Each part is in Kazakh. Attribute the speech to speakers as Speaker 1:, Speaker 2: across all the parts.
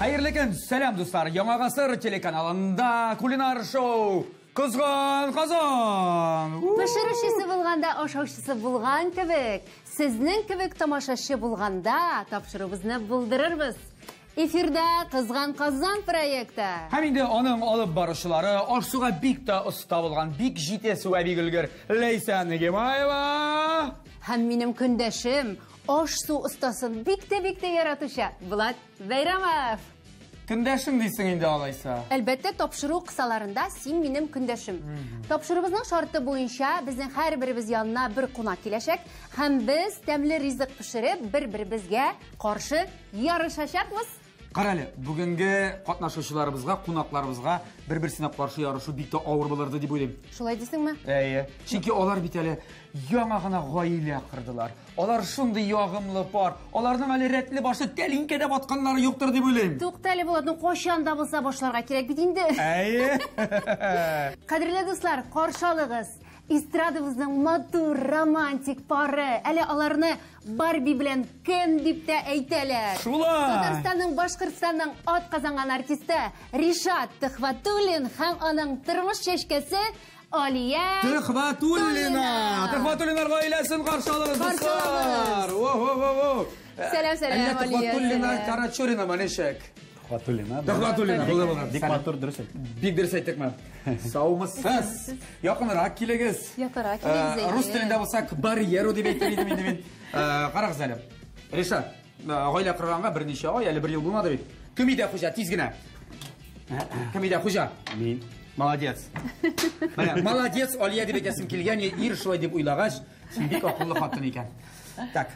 Speaker 1: Hayırlı gün, selam dostlar. Яңа ғасыр телеканалында кулинар шоу Кызган Казан.
Speaker 2: Пішірішісі болғанда, ашаушысы болған кебек. Сіздің кебек тамашашы болғанда тапшырыбызны бұлдырырбыз. Эфирда Кызган Казан проекті.
Speaker 1: Һәм инде аның алып барышылары ашсуга бик та оста булган, бик җитез вә бик өлгер Ләйсән Нигимаева.
Speaker 2: Һәм минем көндәшем аш-су остасын бик тә яратучы Булат Бәйрәмов.
Speaker 1: Көндәшем дисең инде алайса.
Speaker 2: Әлбәттә, тапшыру кысаларында син минем көндәшем. Тапшырыбызның шарты буенча безнең һәрберебез янына бер кунак киләчәк һәм без тәмле ризык пешереп бер-беребезгә каршы ярышачакбыз.
Speaker 1: Карале, бүгенге катнашучыларыбызга, кунакларыбызга бер-берсенә каршы ярышу бик та авыр булырды дип уйлыйм.
Speaker 2: Шулай дисеңме?
Speaker 1: Чөнки алар бит әле яңа гына гаилә кырдылар. Алар шундый ягымлы пар, аларның әле рәтле башы тәлинкәдә батканнары юктыр дип уйлыйм.
Speaker 2: Туктале Булатның кайчан да булса башларга кирәк бит инде. Кадерле дуслар, каршы алыгыз. Эстрадабызның матур, романтик пары. Әле аларны Барби белән кем дип тә әйтәләр.
Speaker 1: Шулай.
Speaker 2: Татарстанның, Башкортстанның атказанган артисты Ришат Төхвәтуллин һәм аның тормыш чәчкәсе Алия
Speaker 1: Төхвәтуллина. Төхвәтуллинар гаиләсен каршы алыгыз дуслар.
Speaker 2: Сәлам, Алия.
Speaker 1: Төхвәтуллина Карачурина манешек.
Speaker 3: Төхвәтуллина.
Speaker 1: Төхвәтуллина.
Speaker 3: Бик матур дөрес.
Speaker 1: Бик дөрес әйттекме? Саумысыз. Якынрак килегез.
Speaker 2: Якынрак килегез.
Speaker 1: Рус телендә булсак барьеру дип әйтер идем инде мин. Карагыз әле. Ришат, гаилә корганга берничә ай, әле 1 ел булмады бит. Кем иде хуҗа, тиз генә. Кем иде хуҗа?
Speaker 3: Мин.
Speaker 1: Молодец. Менә, молодец, Алия дип әйтәсем килгән, ир шулай дип уйлагач, син бик акыллы хатын икән. Так.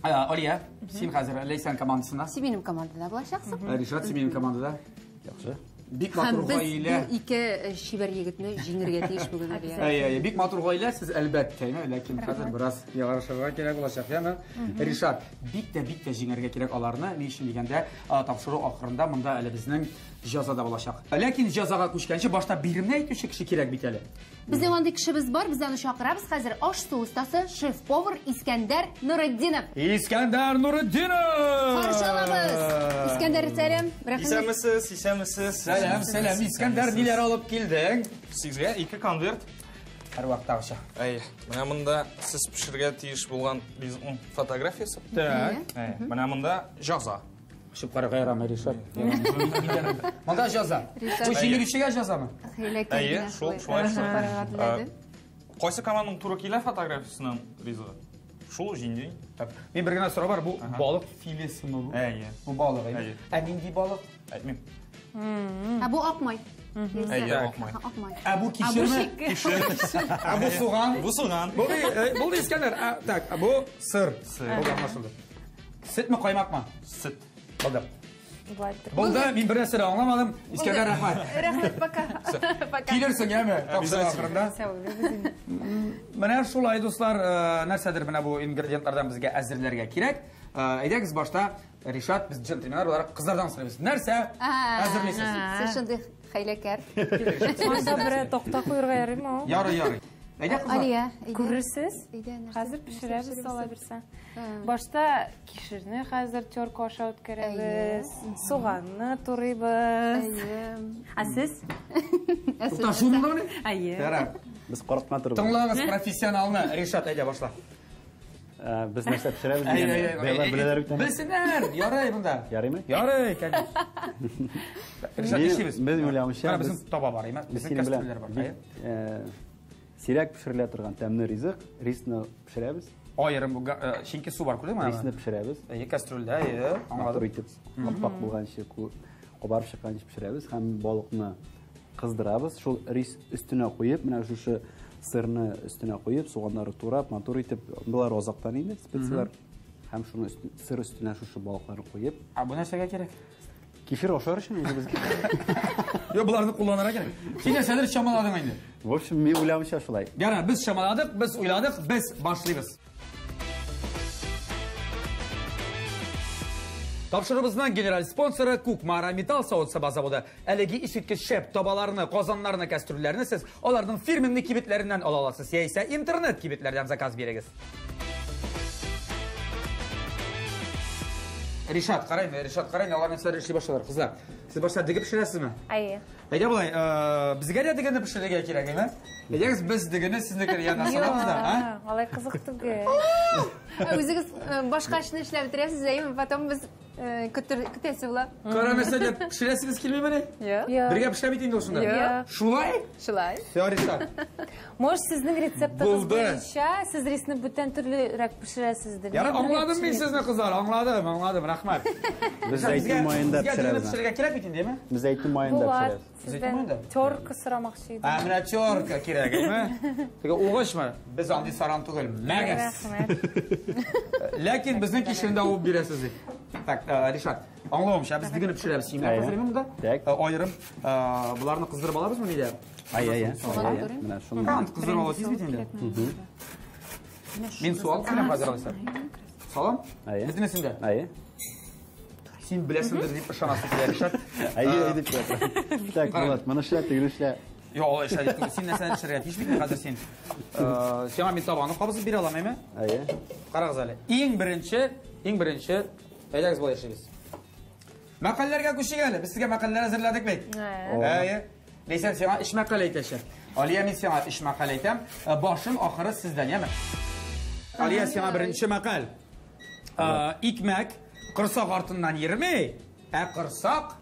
Speaker 1: Алия, син хәзер Ләйсән командасында.
Speaker 2: Син минем командада булачаксың.
Speaker 1: Ришат, син минем командада.
Speaker 3: Яхшы.
Speaker 1: Бик матур гаилә.
Speaker 2: Без ике шибәр егетне җиңәргә тиеш бүген Алия.
Speaker 1: Бик матур гаилә, сез әлбәттә, ләкин хәзер бераз ярышырга кирәк булачак, яме? Ришат, бик тә җиңәргә кирәк аларны. Ни өчен дигәндә, тапшыру ахырында монда әле безнең җәзада булачак. Ләкин җәзага күчкәнче башта биремне әйтүче кеше кирәк бит әле.
Speaker 2: Безнең андый кешебез бар, без аны чакырабыз хәзер. Аш-су устасы, шеф-повар Искәндәр Нуретдинов.
Speaker 1: Искәндәр Нуретдинов!
Speaker 2: Каршы алабыз. Искәндәр, сәлам.
Speaker 4: Исәнмесез.
Speaker 1: Сәлам, Искәндәр, ниләр алып килдең?
Speaker 4: Сезгә 2 конверт.
Speaker 1: Һәрвакыттагыча.
Speaker 4: Менә монда сез пешергә тиеш булган ризыкның фотографиясе.
Speaker 1: Так.
Speaker 4: Менә монда җаза.
Speaker 1: Шуп карага ярам, Ришат. Монда җаза. Бу җиңелүчегә җазамы?
Speaker 4: Шулай. Кайсы команданың туры килә фотографиясенең ризыгы? Шул җиңди.
Speaker 1: Мен бер генә сорау бар, бу балык филесеме бу? Бу балык. Нинди балык?
Speaker 4: Әйтмим.
Speaker 2: Бу акмай.
Speaker 4: Акмай.
Speaker 1: Бу кишерме? Бу суган.
Speaker 4: Бу суган.
Speaker 1: Бу Искәндәр. Так, бу сыр. Бу анлашылды. Сөтме, каймакмы?
Speaker 4: Сөт.
Speaker 1: Булды, мин бер нәрсә аңламадым. Искәндәр, рәхмәт.
Speaker 2: Рәхмәт, пока.
Speaker 1: Килерсең, яме? Тапшыру ахырында. Менә шулай, дуслар, нәрсәдер менә бу ингредиентлардан безгә әзерләргә кирәк. Әйдәгез башта, Ришат, без джентльменнар буларак кызлардан сорыйбыз. Нәрсә әзерлисез?
Speaker 2: Сез шундый хәйләкәр.
Speaker 5: Монда бер токта куярга ярыймы?
Speaker 1: Ярый. Әйдә кызлар.
Speaker 2: Алия,
Speaker 5: Күрерсез? Хәзер пешерәбез сала бирсәң. Башта кишерне хәзер терка аша үткәрәбез. Суганны турыйбыз. Сез?
Speaker 1: Тута шундамы?
Speaker 5: Әйе.
Speaker 3: Без коркма торбыз.
Speaker 1: Тыңлагыз профессионалны. Ришат, әйдә башла.
Speaker 3: Без нәрсә пешерәбез дигәндә, байлар беләләр бит.
Speaker 1: Белсеннәр. Ярый монда.
Speaker 3: Ярыймы?
Speaker 1: Ярый, конечно. Ришат, ишибез.
Speaker 3: Без уйлаучы.
Speaker 1: Без таба бар, әйме? Безнең кәстрүлләр бар.
Speaker 3: Сирәк пешерелә торган тәмле ризык, рисны пешерәбез.
Speaker 1: Аерым шинки су бар, күрдеңме?
Speaker 3: Рисны пешерәбез.
Speaker 1: Кәстрүлдә,
Speaker 3: Аңлатып итеп, капак булганчы, кабарып чыкканчы пешерәбез һәм балыкны кыздырабыз. Шул рис өстенә куеп, менә шушы сырны өстенә куеп, суганнары турап, матур итеп, булар азактан инде, специялар. Һәм шуны сыр өстенә шушы балыкларны куеп.
Speaker 1: Бу нәрсәгә кирәк?
Speaker 3: Кефир ашар өчен үзебезгә.
Speaker 1: Yo, bularni kullanara gerek. Син нәрсәдер чамаладың инде.
Speaker 3: В общем, мен уйлаучы шулай.
Speaker 1: Яра, без чамаладык, без уйладык, без башлыйбыз. Тапшырыбызның генераль спонсоры Кукмара Металл Савыт-Саба заводы. Әлеге ишеткеч шәп табаларны, казаннарны, кастрюльләрне сез аларның фирменный кибетләреннән ала аласыз. Яисә интернет кибетләрдән заказ бирегез. Ришат, қарайын, аларның сәр іші башалар, қызлар. Сіз башта дігіп пішіресіз ме?
Speaker 5: Айы.
Speaker 1: Әйде бұлай, бізге де дігіні пішіреге керек, еме? Әйдеңіз біз дігіні сіздікері яна саламыздар, а?
Speaker 5: Алай қызық түгі.
Speaker 2: Өзіңіз башқа ішін ішлеп бітіресіз, әйім, потом біз күтесі бұла.
Speaker 1: Қара мәселе пішіресіңіз келмей мәне? Бірге пішіремейтін дошында? Шулай?
Speaker 2: Шылай.
Speaker 1: Все, Ришат.
Speaker 5: Может, сіздің рецептіңіз бойынша, сіз рисні бүтін түрлірек пішіресіздер.
Speaker 1: Яра, аңладым мен сізні қыздар, аңладым, рахмат.
Speaker 3: Biz zeytin mayında
Speaker 1: Бізге
Speaker 3: pişireriz.
Speaker 1: пішіреге керек бейтін, değil mi?
Speaker 3: Biz zeytin mayında
Speaker 5: Болады.
Speaker 3: pişireriz.
Speaker 5: Сізден теркі сұрамақшы еді.
Speaker 1: Мына терка керек, еме? Теге оғышма, біз аңды саран түгіл, мәгіз. Ләкин біздің кешірінде ауып бересіз. Так, Ришат, аңлауымша, біз дігіні пішіреміз сеймін. Қазіріме мұнда? Айырым, бұларны қыздырып алабыз мı нейде?
Speaker 3: Ayı.
Speaker 1: Қант қыздырып аласыз бетінде? Мен суал қылам қазір алайсар. Салам? Біздің есінде?
Speaker 3: Ayı.
Speaker 1: Сен білесіңдір деп шанасы келе, Ришат.
Speaker 3: Ayı edip yapar. Tak, Murat, bana şöyle tegirişle.
Speaker 1: Yo, олай шайдық, сен нәрсені шырға тешбейтін қазір сен. Сен мен табаны қабызып бере алам, еме?
Speaker 3: Ayı.
Speaker 1: Қарағыз әлі. Ең бірінші, әйдәгіз болай шегіз. Мәқаллерге көшек әлі, біз сізге мәқаллер әзірләдік бейт. Әйе. Лейсен сен іш мәқал әйтеші. Алия мен сен іш мәқал әйтем, башын ақыры сізден, еме? Алия сен бірінші мәқал. Икмәк қырсақ артынан ермей, қырсақ.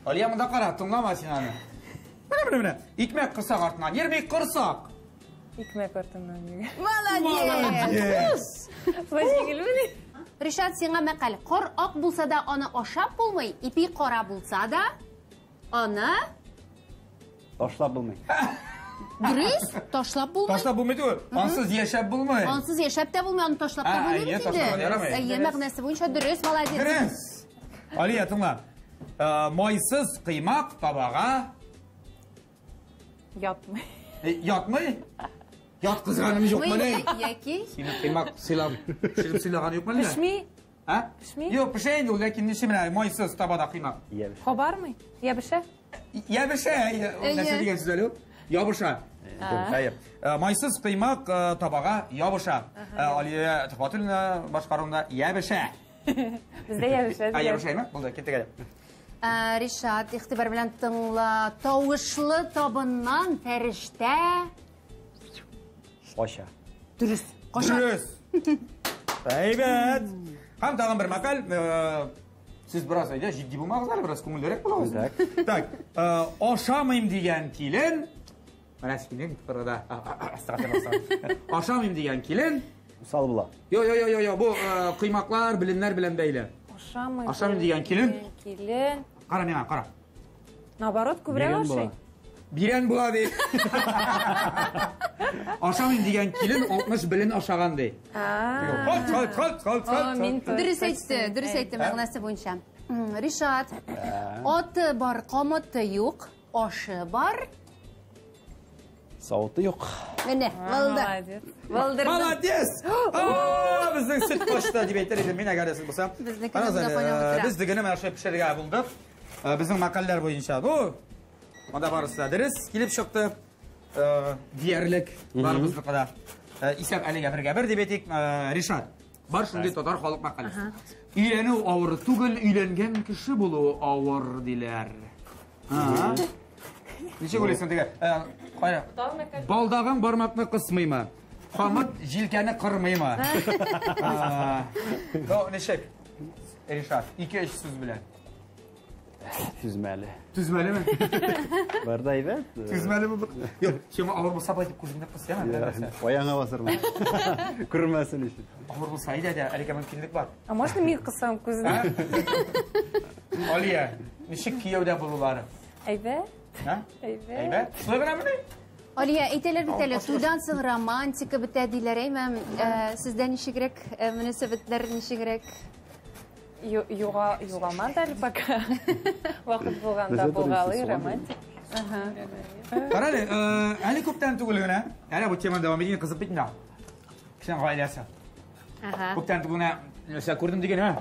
Speaker 1: Алия мұнда қара, тұңлама сен аны. Міне. Икмәк қырсақ артынан ермей, қырсақ.
Speaker 5: Икмек артынан егі.
Speaker 2: Молодец!
Speaker 5: Бәжегіл білі?
Speaker 2: Ришат, сеңа мәқәл. Қор ақ болса да, аны ашап болмай, ипи қора болса да, аны...
Speaker 3: Taşlap bulmayın.
Speaker 2: Дұрыс, ташлап болмай.
Speaker 1: Ташлап болмайды ғой. Ансыз ешәп болмай.
Speaker 2: Ансыз ешәп те болмай, аны ташлап та болмай
Speaker 1: Әйе, ташлап ярамай.
Speaker 2: Әйе, мәғнәсі бойынша дұрыс, молодец.
Speaker 1: Дұрыс. Алия, тыңла. Майсыз қимақ табаға
Speaker 5: Ятмай.
Speaker 1: ятмай? Ятқызғаным жоқ ма не?
Speaker 2: Яки?
Speaker 1: Сені қимақ сыйлап, пішіріп сыйлаған жоқ ма не?
Speaker 5: Пішмей?
Speaker 1: Пішмей? Жоқ, пішейін ол, ләкин неше міне майсыз табада қимақ.
Speaker 5: Хабар май? Ябыша?
Speaker 1: Ябыша, нәрсе деген сөз әлі? Ябыша. Майсыз қимақ табаға ябыша. Алия Тұхбатуллина башқаруында ябыша.
Speaker 5: Бізде ябыша.
Speaker 1: Ябыша ема? Бұл да кеттік әлі.
Speaker 2: Ришат, иқтибар білән тыңла, тауышлы табыннан фәрештә.
Speaker 3: Aşağı.
Speaker 2: Дұрыс.
Speaker 1: Дұрыс. Әйбәт. Қам тағын бір мәкәл. Сіз біраз айда жидді болмағыздар, біраз көңілдерек болағыз. Так, ашамайым деген келін. Мәрәс келін, тұрада. Ашамайым деген келін.
Speaker 3: Sal bula.
Speaker 1: Yo, bu қимақлар, білінлер білін бәйлі. Ашамайым деген келін. Қара меңа, қара.
Speaker 5: Наоборот, көбірек ашай.
Speaker 1: Birен бұла dey. Ашамайым деген келін 60 білін ашаған dey.
Speaker 2: Дұрыс айтты мәғнәсі бойынша. Ришат, аты бар, қамыты yok, ашы бар.
Speaker 3: Sautu yok.
Speaker 2: Міне, валдыр.
Speaker 1: Молодец! Біздің сүт қошты деп айтыр едім, мен әгәресіз болсам. Біз дігіні мәші пішерге бұлдық. Біздің мақаллар бойынша. Онда барысында дұрыс келіп шықты. Диярлік бар бұздықыда. Исәп әліге бір деп етек. Ришат, бар шынды татар халық мақалысы. Үйлену ауыр түгіл, үйленген кіші болу ауыр дейлер. Неше көресің деге? Балдағын бармақны қысмайма. Қамыт желкәні қырмайма. Нешек? Ришат, 2-3 сөз білен.
Speaker 3: Tüzmeli.
Speaker 1: Tüzmeli mi?
Speaker 3: Var da evet.
Speaker 1: Tüzmeli mi? Yok, şimdi ağır bulsa baytıp kuzumda kıs ya mı?
Speaker 3: Ayağına basırma. Kırılmasın işin.
Speaker 1: Ağır bulsa iyi de erike mümkünlük var.
Speaker 5: А можно мен қысам көзіне?
Speaker 1: Aliye, nişik kiyevde buluları?
Speaker 5: Әйбәт.
Speaker 1: Әйбәт. Сұлай ғана міне?
Speaker 2: Алия, әйтелер бітәлі, туйдан соң романтика бітә дейлер, әймәм, сізден нешігірек, мүнесебетлер нешігірек?
Speaker 5: Юғамады әлі пока. Вақыт болғанда болғалы романтик.
Speaker 1: Қарады, әлі көптен түгілігіне, әлі бұл теманы давам еден қызып бітін ау. Кішен ғайласы. Көптен түгіліне, сәл көрдім деген,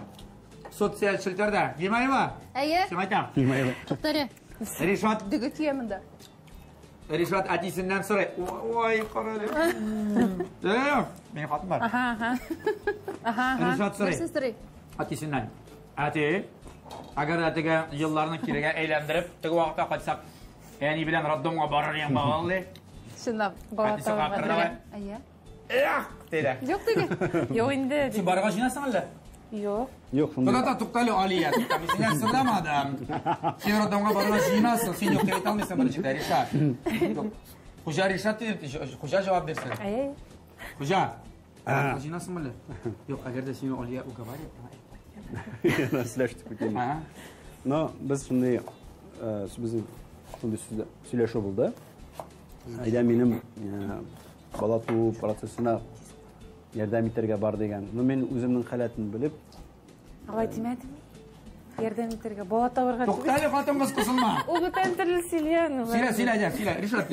Speaker 1: социал шілтерді, емайы ма?
Speaker 2: Әйе?
Speaker 1: Сем айтам.
Speaker 2: Құқтары.
Speaker 1: Ришат.
Speaker 2: Дүгі түйемінді.
Speaker 1: Rişat atisinden sonra oy qarali. Benim xatım var. Rişat soray.
Speaker 2: Siz soray.
Speaker 1: Atisinden. Ati agar atiga yıllarını kirege eğlendirip tık vaqtda qaçsak yani bilen raddomga bararyan bağlı.
Speaker 5: Şundaq,
Speaker 1: Atisi qaqırna.
Speaker 2: Ayya.
Speaker 1: Dedi.
Speaker 5: Yo'q dege. Yo'q endi.
Speaker 1: Sen barga jinasan alla?
Speaker 5: Yo'q.
Speaker 3: Yo'q, shunday.
Speaker 1: To'da tuqtali Aliya. Sen sırlamadım. Sen raddomga barga jinasın. Sen yo'q deb aytolmaysan birinchi Rishad. Xo'ja Rishad dedi. Xo'ja javob bersin.
Speaker 5: Ay.
Speaker 1: Xo'ja. Jinasın mı? Yo'q, agarda seni Aliya ugavarib.
Speaker 3: Silashdik ekan.
Speaker 1: Ha.
Speaker 3: No, biz shunday bizni shunday сөйләшү булды. Ayda menim bola tug'u protsessina yordam etarga bor degan. Men o'zimning holatimni bilib,
Speaker 5: Alay demedim. Yerden bitirge. Bola tavırga
Speaker 1: To'xtali xotin qiz qisilma.
Speaker 5: O biten türlü silyan.
Speaker 1: Sila. Rishad,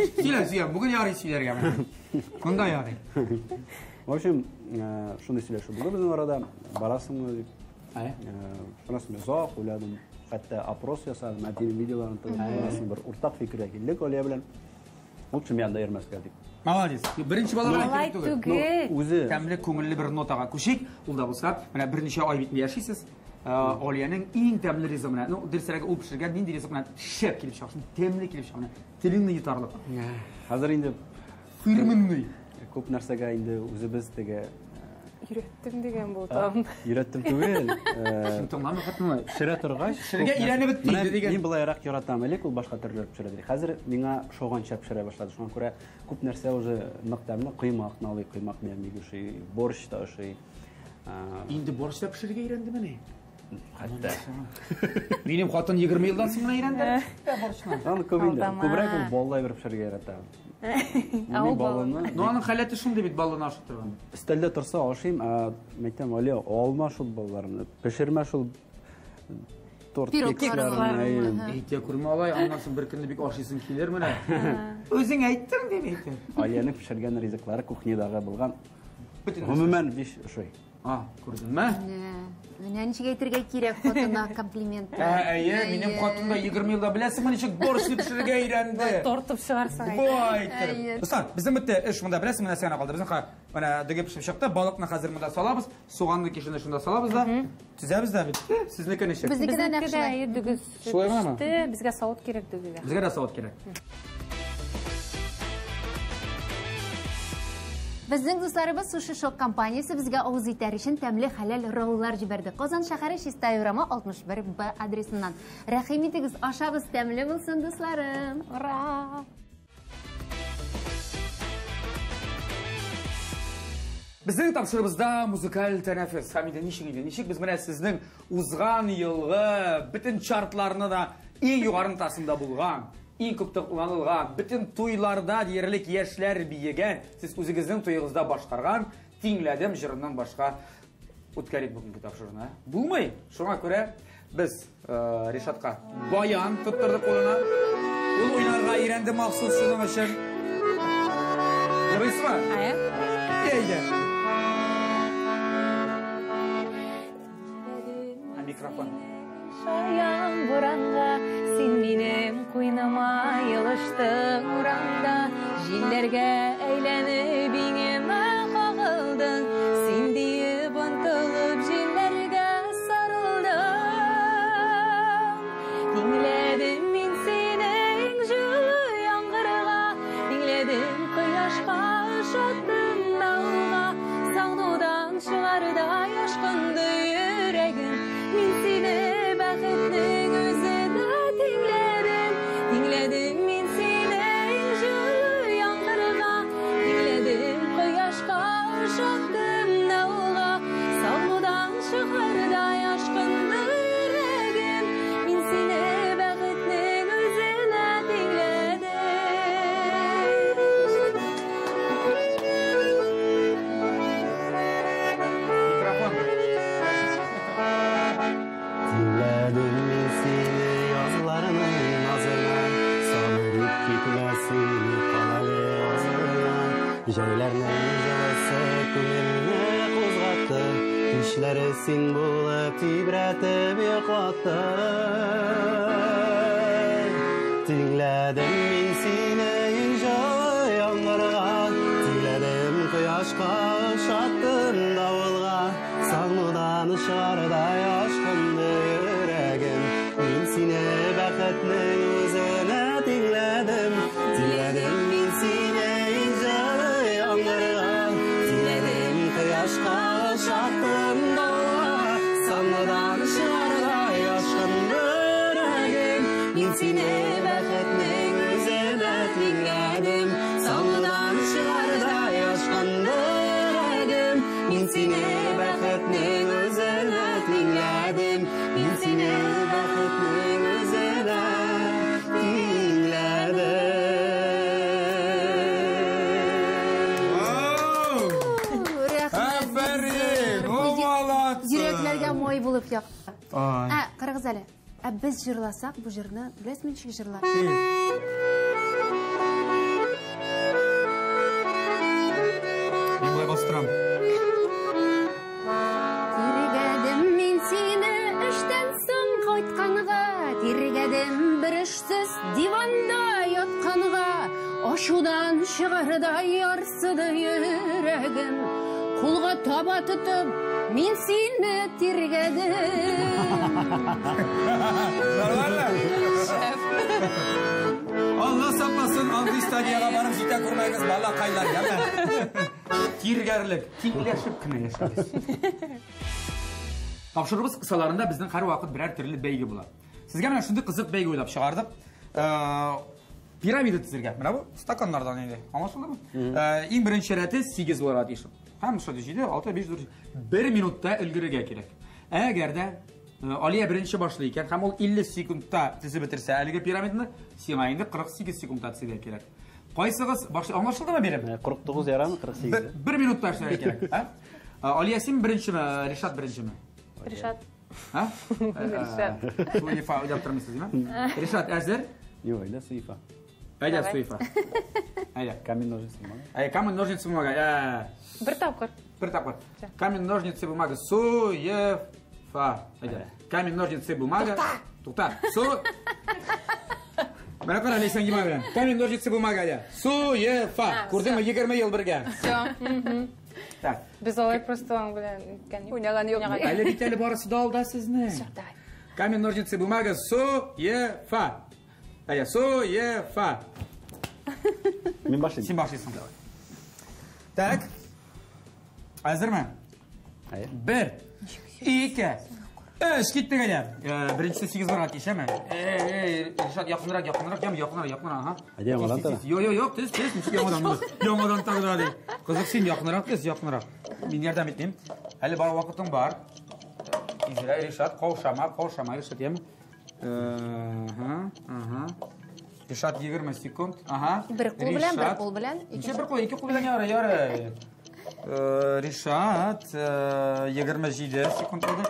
Speaker 1: sila. Bugun yoring silarga. Bunday yoring.
Speaker 3: в общем, shunday сөйләшү булды. Bizning orada borasizmi deb. Shunasini uzoq o'yladim. Hatto опрос yasadim. Matn videolarini tayyorladim. Bir o'rtaq fikrga keldik Oliya bilan. O'chim yanda ermasga deb.
Speaker 1: Молодец. Birinchi bolalar
Speaker 5: Alay tugul.
Speaker 3: O'zi
Speaker 1: Tamli ko'ngilli bir notaga qo'shik. Unda bo'lsa, mana bir necha oy bitib yashaysiz. Oliyaning eng tamli rizqi bilan, dirsaraga u pishirgan din rizqi bilan shep kelib chiqishni, temli kelib chiqishni, tilingni yetarli.
Speaker 3: hozir endi
Speaker 1: Firminni.
Speaker 3: ko'p narsaga endi o'zi biz dega
Speaker 5: Yürüttüm degen bu tam.
Speaker 3: yuratdim tugul.
Speaker 1: To'g'rimi, xatmi?
Speaker 3: Pishira turg'ach,
Speaker 1: Pishirga aylanib bitdi degan.
Speaker 3: Men bulayroq yoratam elek, u boshqa turlar pishiradi. Hozir menga sho'g'oncha pishira boshladi. Shunga ko'ra ko'p narsa уже niqtamni quymoq, noliy quymoq bilan megushi, borsh toshi.
Speaker 1: Endi borshda pishirga aylandimi ne?
Speaker 3: Hatta
Speaker 1: Mening xotin 20 yildan so'ng aylandi. Borshni.
Speaker 3: Ani ko'proq u bolalar bir pishirga yaratadi. Men bolani
Speaker 1: Noning holati shunday bit bolani oshib turgan.
Speaker 3: istalda tursa oshim, aytam Oliya, olma shu bolalarni, pishirma shu tort keklarni.
Speaker 1: Aytga ko'rma olay, onasi bir kunlik bek oshiysin kelar mana. O'zing aytding deb aytdi.
Speaker 3: Oliyani pishirgan rizqlari kuxnyadaga bo'lgan. Umuman besh o'shay.
Speaker 1: Ko'rdingmi?
Speaker 2: Nechiga aytirga kerak xotinga kompliment.
Speaker 1: Ayi, mening xotinda 20 yilda bilasizmi, necha borshni pishirga aylandi.
Speaker 5: Tortib chiqarsan.
Speaker 1: Voy, dostlar, bizning bitta ish bunda bilasizmi, narsani qoldi. Bizning mana dega pishib chiqdi, baliqni hozir bunda solamiz, so'g'onni kishini shunda solamizda, tuzamizda bitti. Sizniki necha?
Speaker 2: Biznikidan yaxshi.
Speaker 5: Dügüz.
Speaker 1: Sho'ymanmi?
Speaker 5: Bizga savut kerak dügüga.
Speaker 1: Bizga da soat kerak.
Speaker 2: Bizning do'stlarimiz Sushi Shop kompaniyasi bizga og'iz yetar uchun tamli halal rollar jiberdi. Qozon shahri Shistayurama 61B adresidan. Rahim etingiz, oshamiz tamli bo'lsin do'stlarim. Ura!
Speaker 1: Bizning topshirig'imizda muzikal tanaffus. Hamida nishik biz mana sizning uzg'an yilg'i bütün chartlarni da eng yuqori tasmda bo'lgan, eng ko'p to'planilgan, bütün to'ylarda yerlik yoshlar biyegan, siz o'zingizning to'yingizda boshqargan tingladim jiridan boshqa o'tkazib bugungi topshiriqni. Bo'lmay, shunga ko'ra biz Rishadga bayon tuttirdik qo'lini. U o'ynarga ayrendi maxsus shuning uchun. Ko'raysizmi?
Speaker 5: Aya.
Speaker 1: Eydi. Mikrofon.
Speaker 5: Şayan buranga, sen benim kuynama yılıştın uranda. Jillerge eğlenip inime kağıldın, sen deyip untulup jillerge sarıldım. Dinledim ben senin жылы яңгырга, dinledim kıyaşka, ışıttım dağılga. Sağdudan çıgarda yaşkındı yüreğim, men seni бақытны gözüde dinledim men seni жылы яңгырга, dinledim kıyaşka, ışıttım dağılga. Sağdudan çıgarda yaşkındı yüreğim, men seni бақытны gözüde dinledim.
Speaker 1: Mikrofon.
Speaker 3: Dinledim men seni yazlarının nazına, sanırıp gitmesin kanalı ağzına. Jaylarning javasi ko'ngilni qo'zg'atdi, ishlari sen bo'lib tibratib yo'qotdi. Tingladim men seni
Speaker 2: Ой булып яқты.
Speaker 1: Ай.
Speaker 2: Қарағыз әлі. Біз жырласақ, бұл жырны білесіз мен нешеге жырлар?
Speaker 1: Мен бұлай бастырам.
Speaker 2: Тергедім мен сені іштен соң қайтқанға, тергедім бір ішсіз диванда ятқанға, ашудан шығардай арсыды жүрегім, қолға таба тұтып мен сені тергедім.
Speaker 1: Allah сақласын, алды стадияға барып жете көрмейміз, бала қайлар, яма. Тергерлік, теңлешіп кіні ешкіз. Тапшырыбыз қысаларында біздің қар уақыт бірәр түрлі бәйгі болады. Сізге мен шынды қызық бәйгі ойлап шығардық. Пирамида тізірге, мына бұл стаканлардан еді. Амашылды бұл? Ең бірінші рәті 8 болар дейшім. Һәм шыды жейді, 6-5 1 минутта үлгіріге керек. Әгерді Алия бірінші башлы екен, һәм ол 50 секундта тізі бітірсе, әлігі пирамиданы симайынды 48 секундта тізіге керек. Қайсығыз башлы, аңлашылды ма берем?
Speaker 3: 49 ярамы, 48.
Speaker 1: 1 минутта ашылығы керек. Алия сен бірінші ме, Ришат бірінші ме?
Speaker 5: Ришат.
Speaker 1: Ришат. Суифа өйдеп тұрмысыз, ма? Ришат, әзір?
Speaker 3: Yok, öyle Suifa.
Speaker 1: Әйдә, Суифа. Әйдә.
Speaker 3: Камень, ножницы, бумага.
Speaker 1: Камень, ножницы, бумага.
Speaker 5: Бір тапқыр.
Speaker 1: Бір тапқыр. Камень, ножницы, бумага. Суефа. Әйдә. Камень, ножницы, бумага. Туқта. Мына қара лесен кима белән. Камень, ножницы, бумага. Суефа. Күрдеңме 20 ел бергә.
Speaker 5: Все.
Speaker 1: Так.
Speaker 5: Біз олай просто оң білен
Speaker 2: Ойнаған yok.
Speaker 1: Әле бит әле барысы да алда сезне. Камень, ножницы, бумага. Суефа. Әйдә, Суефа.
Speaker 3: Мен başlayayım.
Speaker 1: Сен башлайсың. Так. Әзірме?
Speaker 3: Hayır.
Speaker 1: 1, 2, 3, кеттік әлі. Біріншісі 8 барға кешеме. Ришат, яқынырақ, яқынырақ.
Speaker 3: Әдем одан тағы?
Speaker 1: Йо, тез, яңадан тағы да. Қызық сен яқынырақ, тез, яқынырақ. Мен ярдам етмеймін. Әлі бар уақытың бар. Изра, Ришат, қауышама, Ришат, ем. Ришат 20 секунд.
Speaker 2: Бір қол білән.
Speaker 1: Бір қол, 2 қол білән яры. Ришат 27 секунд еді.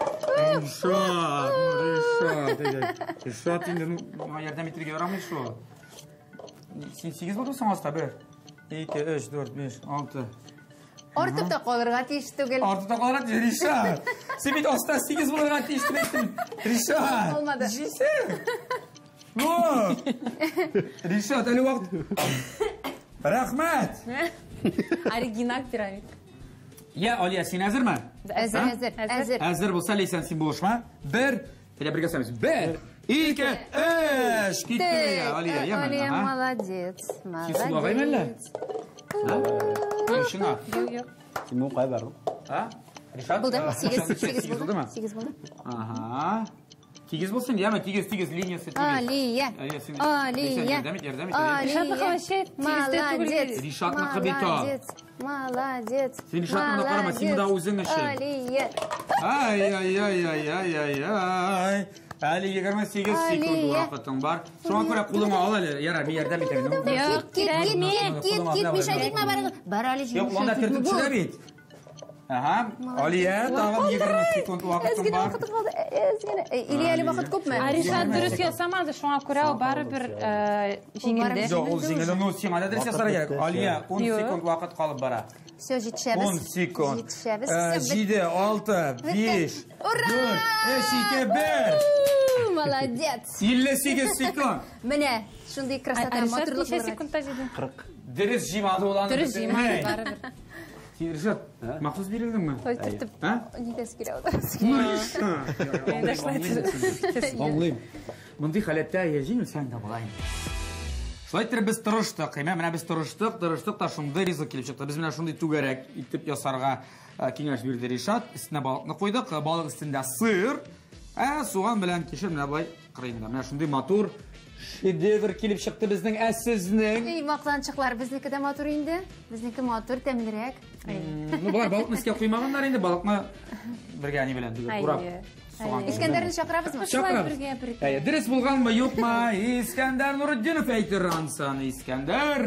Speaker 1: Ришат енді ярдам етірге ярамай шо. Сен 8 болды соң аста бір. 2, 3, 4, 5, 6.
Speaker 2: Артып та қалырға тиіш түгіл.
Speaker 1: Артып та қалырға тиіш, Ришат. Сен бет аста 8 болырға тиіш түгілеттім. Ришат.
Speaker 2: Olmadı.
Speaker 1: Жейсің. Ришат, әлі уақыт. Рахмет.
Speaker 5: Оригинал пирамид.
Speaker 1: Алия, сен әзір ме?
Speaker 2: Әзір.
Speaker 1: Әзір болса, лейсен сен болышма. 1, бірге сәміз. 1, 2, 3. Кетті, Алия, емен.
Speaker 2: Алия, молодец.
Speaker 1: Сен сұлағай мәлі? Үшіңа?
Speaker 5: Yok.
Speaker 3: Şimdi bu kaybı
Speaker 1: Ришат?
Speaker 2: Болды, 8
Speaker 1: болды ма?
Speaker 2: 8 болды.
Speaker 1: Тегіз болсын, яма, тегіз линиясы тегіз.
Speaker 2: Алия. Молодец.
Speaker 1: Ришатнықы бето.
Speaker 2: Молодец.
Speaker 1: Сен Ришатнықы қарама, сен да өзің үшін.
Speaker 2: Алия.
Speaker 1: Ай. Әлі 28 секунд уақытың бар. Соған көре қолыңа ал әлі. Яра, мен ярдам етемін.
Speaker 2: Кет, Миша, кетме бар әлі
Speaker 1: Жоқ, онда түртіп шыға бейт. Алия, тағым 20 секунд уақытың бар.
Speaker 2: Или әлі уақыт көп мә?
Speaker 5: Ришат дұрыс ясамады, шоңа көре о бары бір жеңілді.
Speaker 1: Жоқ, ол жеңілді, но сен адрес жасара керек. Алия, 10 секунд уақыт қалып бара.
Speaker 2: Все, жетішәбіз.
Speaker 1: 10 секунд. 7, 6, 5, 4, 3, 2, 1.
Speaker 2: Молодец.
Speaker 1: 58 секунд.
Speaker 2: Міне, шындай красота,
Speaker 5: Ришат
Speaker 2: матурлық
Speaker 5: неше секундта жеді?
Speaker 3: 40.
Speaker 1: Дәрес жимады оланы.
Speaker 5: Дұрыс жемады бары бір.
Speaker 1: Сен Ришат, мақсыз берілдің ме?
Speaker 2: Той түртіп, нетесі керек ода.
Speaker 1: Аңлайым. Мұндай халетті ежен сән де болайын. Шылайтыр біз тұрыштық, мына біз тұрыштық та шынды ризық келіп шықты. Біз мына шындай түгәрек итіп ясарға кеңеш берді Ришат. Үстіне балықны қойдық, балық үстінде сыр. Соған білән кешір мына бұлай қырайында. Мына шындай матур шедевр келіп шықты біздің әсізінің.
Speaker 2: Мақтаншықлар, біздікі де матур енді. Біздікі матур, тәмілірек.
Speaker 1: Бұлар балықны іске қоймағандар енді, балықны бірге әне білән түгір құрап.
Speaker 2: Искәндәрді шақырабыз ма?
Speaker 1: Шақырабыз. Дұрыс болған ба, yok ма? Искәндәр Нұрыддинов әйтір аңсан. Искәндәр.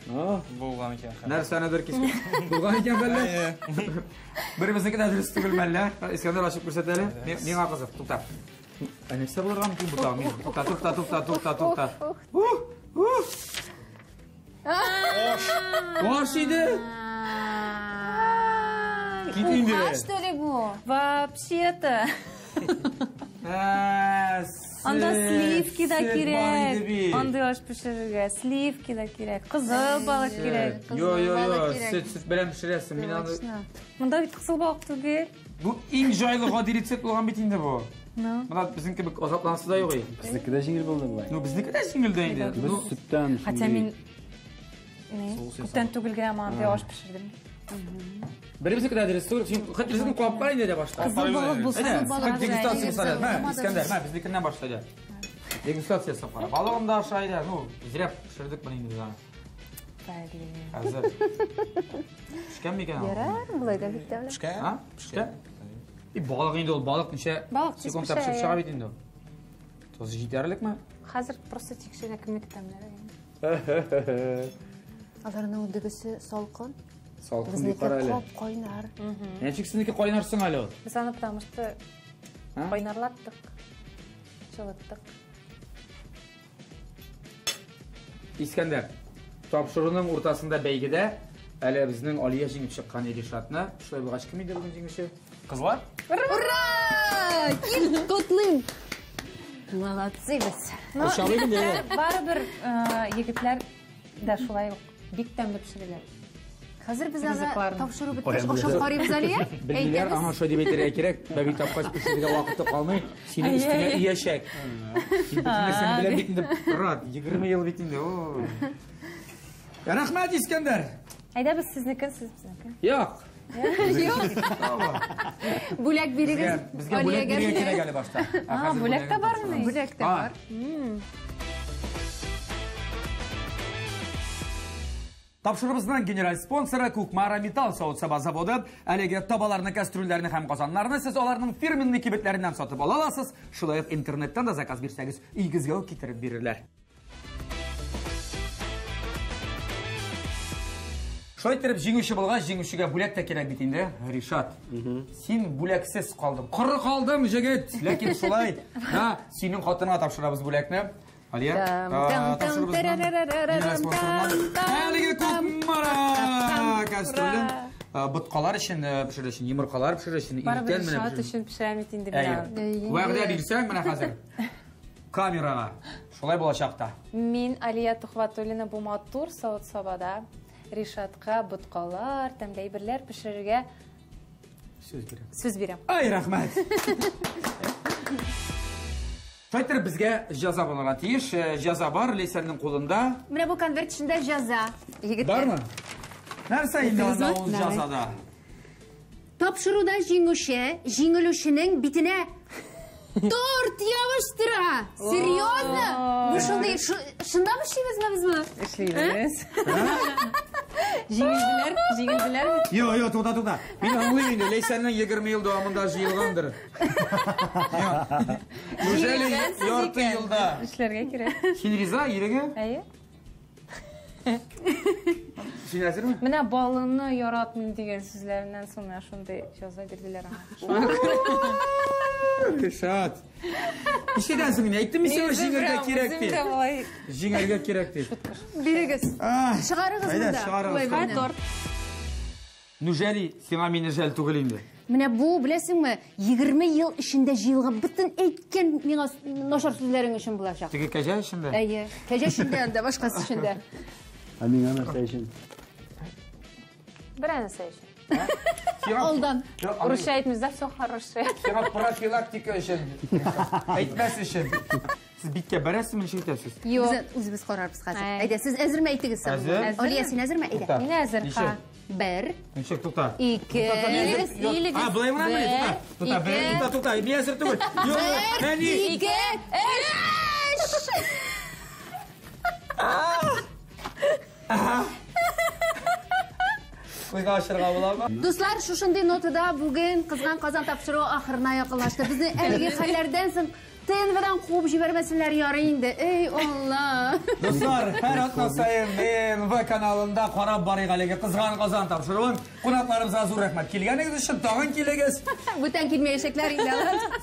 Speaker 4: Болған екен.
Speaker 1: Нәрсәнедер кискен. Булган икән бәллә. Беребезнеке дә дөрес түгел мәллә. Искәндәр ачып күрсәт әле. Миңа кызык, туктап. Нәрсә булырга мөмкин бу тагын? Туктап. Ваш иде. Кит инде.
Speaker 5: Что ли bu? Вообще-то. Анда сливки да кирәк. Анда аш пешерергә сливки да кирәк. Кызыл балык кирәк.
Speaker 1: Йо, сөт белән пешерәсең. Мин аны
Speaker 5: Монда бит кызыл балык түгел.
Speaker 1: бу иң җайлы гади рецепт булган бит инде бу.
Speaker 5: Ну.
Speaker 1: Менә безнең кебек азапланасы да юк.
Speaker 3: Безнеке дә җиңел булды булай.
Speaker 1: Ну безнеке дә җиңел дә инде.
Speaker 3: Без сөттән
Speaker 5: Хотя мин күптән түгел генә анда аш пешердем.
Speaker 1: Беребезнеке дә дөрес түгел. Син хәтта безнең капка инде дә башта.
Speaker 5: Кызыл балык булса, балык
Speaker 1: Дегустация сарай. Искәндәр, безнекеннән башлады. Дегустация сапара. Балыгым да ашайды. Ну, зря пешердек мен инде. Хәзер. Пешкән микән?
Speaker 2: Ярар, булай да бит тәвле.
Speaker 1: Ha? Pişti. Balık indi ol, balık neçe
Speaker 5: Balık tez
Speaker 1: sekund
Speaker 5: pişer
Speaker 1: pişip
Speaker 5: ya.
Speaker 1: çığa bit indi. Toz yeterlik mi?
Speaker 5: Хәзер просто тикшерә кемне тәмләре.
Speaker 2: Аларның дөгесе салкын.
Speaker 1: Salkın
Speaker 2: Безнеке
Speaker 1: yukarı öyle.
Speaker 2: кап кайнар.
Speaker 1: Ne çıksındaki kaynarsın hala?
Speaker 5: Без аны потому что
Speaker 1: Ha?
Speaker 5: кайнарлаттык. Чылыттык.
Speaker 1: İskender. Tapşırının ortasında beygide әле безнең Алия җиңеп чыккан Иришатны. Шулай булгач кем иде бүген җиңүче?
Speaker 4: Қызлар?
Speaker 2: Ура! Ким котлыйм. Молодцы без.
Speaker 1: Ошабый инде.
Speaker 5: Барыбер егетләр дә шулай ук бик тәмле пешерәләр.
Speaker 2: Хәзер без аны
Speaker 5: Ризыкларын.
Speaker 2: тапшыру беткәч ашап карыйбыз әле.
Speaker 1: Белгиләр аңа шулай дип әйтергә кирәк. Бәби тапкач пешерергә вакыты калмый. Сине өстенә иячәк. Син белән бит инде рад 20 ел бит инде. Рәхмәт Искәндәр.
Speaker 5: Әйдә без сезнекен, сез безнекен.
Speaker 1: Юк.
Speaker 2: Бүләк бирегез.
Speaker 1: Безгә бүләк бирергә кирәк әле башта.
Speaker 5: Бүләк тә бармы?
Speaker 2: Бүләк тә бар.
Speaker 1: Тапшырыбызның генераль спонсоры Кукмара Металл Савыт-Саба заводы. Әлеге табаларны, кастрюльләрне һәм казаннарны сез аларның фирменный кибетләреннән сатып ала аласыз. Шулай ук интернеттан да заказ бирсәгез, өйгезгә үк китереп бирерләр. Шулай итеп җиңүче булгач, җиңүчегә бүләк тә кирәк бит инде. Ришат, син бүләксез калдың. Коры калдым, җегет. Ләкин шулай, синең хатынга тапшырабыз бүләкне. Алия, әлеге Кукмара кастрюлен боткалар өчен пешерү өчен, йомыркалар пешерү өчен,
Speaker 5: Барыбер
Speaker 1: иртән
Speaker 5: шат өчен пешерәм бит инде менә.
Speaker 1: Вәгъдә бирсәң, менә хәзер камерага. Шулай булачак та.
Speaker 5: Мин Алия Тухватуллина бу матур Савыт-Сабада Ришатка боткалар, тәмле әйберләр пешерергә сүз бирәм.
Speaker 1: Ай, рәхмәт. Шайтыр безгә җәза булырга тиеш. Җәза бар Лейсәннең кулында.
Speaker 2: Менә бу конверт эчендә җәза. Егетләр.
Speaker 1: Бармы? Нәрсә инде анда ул җәзада?
Speaker 2: Тапшыруда җиңүченең битенә торт ябыштыра. Серьезно? Бу шундый шундамы эшлибезме безме?
Speaker 5: Эшлибез. Җиңелделәр.
Speaker 1: Йо, тугта. Мин аңлыйм инде, Лейсәннең 20 ел дәвамында җыелгандыр. Неужели ярты елда?
Speaker 5: Эшләргә кирәк.
Speaker 1: Син риза иреңә?
Speaker 5: Әйе.
Speaker 1: Син әзерме?
Speaker 5: Менә балыны яратмыйм дигән сүзләреннән соң менә шундый җәза бирделәр аңа.
Speaker 1: Ришат. Ишедән соң әйттем мин сиңа җиңәргә кирәк ди. Җиңәргә кирәк ди.
Speaker 2: Бирегез. Чыгарыгыз
Speaker 1: Әйдә,
Speaker 2: монда.
Speaker 1: чыгарыгыз.
Speaker 5: Торт.
Speaker 1: Неужели сиңа мине жәл түгел инде?
Speaker 2: Менә бу, беләсеңме, 20 ел эчендә җыелган бөтен әйткән миңа начар сүзләрең өчен булачак.
Speaker 1: Теге кәҗә эчендә?
Speaker 2: Әйе, кәҗә эчендә дә, башкасы эчендә.
Speaker 3: Ә миңа нәрсә өчен?
Speaker 5: Бер нәрсә өчен.
Speaker 2: Алдан.
Speaker 5: Русча әйтмибез дә, всё хорошо.
Speaker 1: Сиңа профилактика өчен. Әйтмәс өчен. Сез биткә барасызмы, ничек итәсез?
Speaker 2: Юк, үзебез карарбыз хәзер. Әйдә, сез әзерме әйтегез соң?
Speaker 1: Әзер.
Speaker 2: Алия, син әзерме? Әйдә.
Speaker 5: Мин әзер. Ха.
Speaker 2: 1,
Speaker 1: Ничек тута?
Speaker 2: 2,
Speaker 1: Булай гына тута. Тута. Мин әзер түгел. Юк, әни.
Speaker 2: 2, 3.
Speaker 1: Куйга ашырга буламы?
Speaker 2: Дуслар, шушындый нотада бүген кызган Казан тапшыру ахырына якынлашты. Безнең әлеге хәлләрдән соң TNV'dan quvib jibermesinler yarı indi. Ey Allah.
Speaker 1: Dostlar, her hafta sayın BNV kanalında qarab barıq əlege qızğan qazan tapşırığın. Qonaqlarımıza zor rəhmət. Kelgəniz üçün tağın kelegəz.
Speaker 2: Bu tən kilməyəcəklər indi.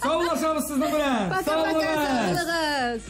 Speaker 1: Sağ olasınız sizdən bilən.
Speaker 2: Paka paka, sağlığınız.